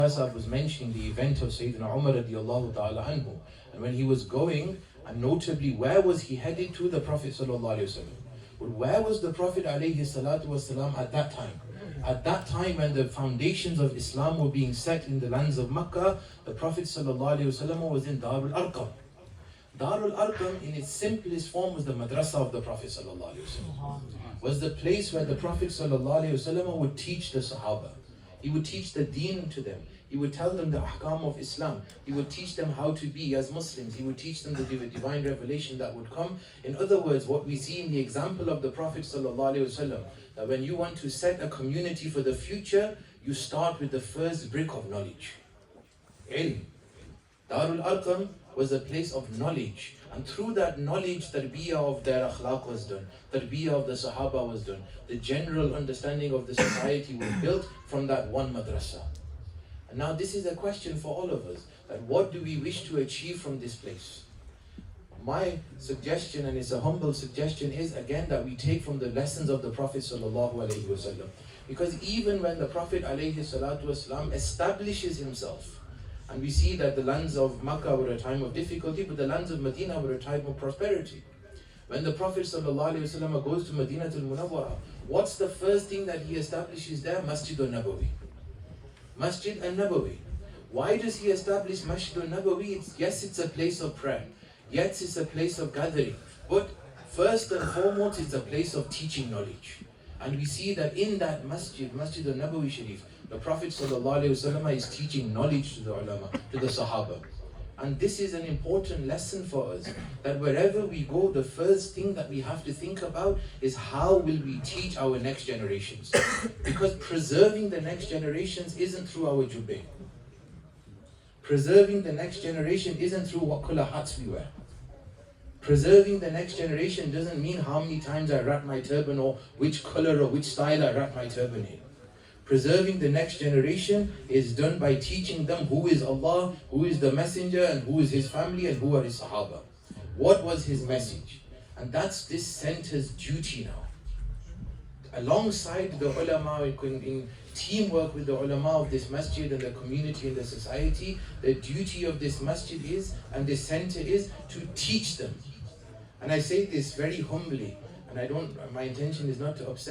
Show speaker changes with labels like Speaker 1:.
Speaker 1: Sahab was mentioning the event of Sayyidina Umar radiallahu ta'ala anhu. And when he was going, and notably, where was he headed to? The Prophet sallallahu alayhi wasallam. But where was the Prophet alayhi salatu wasalam at that time? At that time when the foundations of Islam were being set in the lands of Makkah, the Prophet sallallahu alayhi wasallam was in Darul Arqam. Darul Arqam in its simplest form was the madrasa of the Prophet sallallahu alayhi wasallam. Was the place where the Prophet sallallahu alayhi wasallam would teach the Sahaba. He would teach the deen to them. He would tell them the ahkam of Islam. He would teach them how to be as Muslims. He would teach them the divine revelation that would come. In other words, what we see in the example of the Prophet ﷺ, that when you want to set a community for the future, you start with the first brick of knowledge. Ilm. Darul Arqam was a place of knowledge. And through that knowledge, tarbiyah of their akhlaq was done. Tarbiyah of the Sahaba was done. The general understanding of the society was built from that one madrasa. And now this is a question for all of us, that what do we wish to achieve from this place? My suggestion, and it's a humble suggestion, is again that we take from the lessons of the Prophet sallallahu alaihi wasallam. Because even when the Prophet alayhi salatu wasallam establishes himself, and we see that the lands of Makkah were a time of difficulty, but the lands of Medina were a time of prosperity. When the Prophet ﷺ goes to Madinatul Munawwara, what's the first thing that he establishes there? Masjid al-Nabawi. Masjid al-Nabawi. Why does he establish Masjid al-Nabawi? Yes, it's a place of prayer. Yes, it's a place of gathering. But first and foremost, it's a place of teaching knowledge. And we see that in that masjid, Masjid al-Nabawi Sharif, the Prophet ﷺ is teaching knowledge to the ulama, to the Sahaba. And this is an important lesson for us, that wherever we go, the first thing that we have to think about is how will we teach our next generations? Because preserving the next generations isn't through our jubbeh. Preserving the next generation isn't through what colour hats we wear. Preserving the next generation doesn't mean how many times I wrap my turban or which colour or which style I wrap my turban in. Preserving the next generation is done by teaching them who is Allah, who is the messenger, and who is his family, and who are his Sahaba. What was his message? And that's this center's duty now. Alongside the ulama, in teamwork with the ulama of this masjid and the community and the society, the duty of this masjid is, and this center is, to teach them. And I say this very humbly, and my intention is not to upset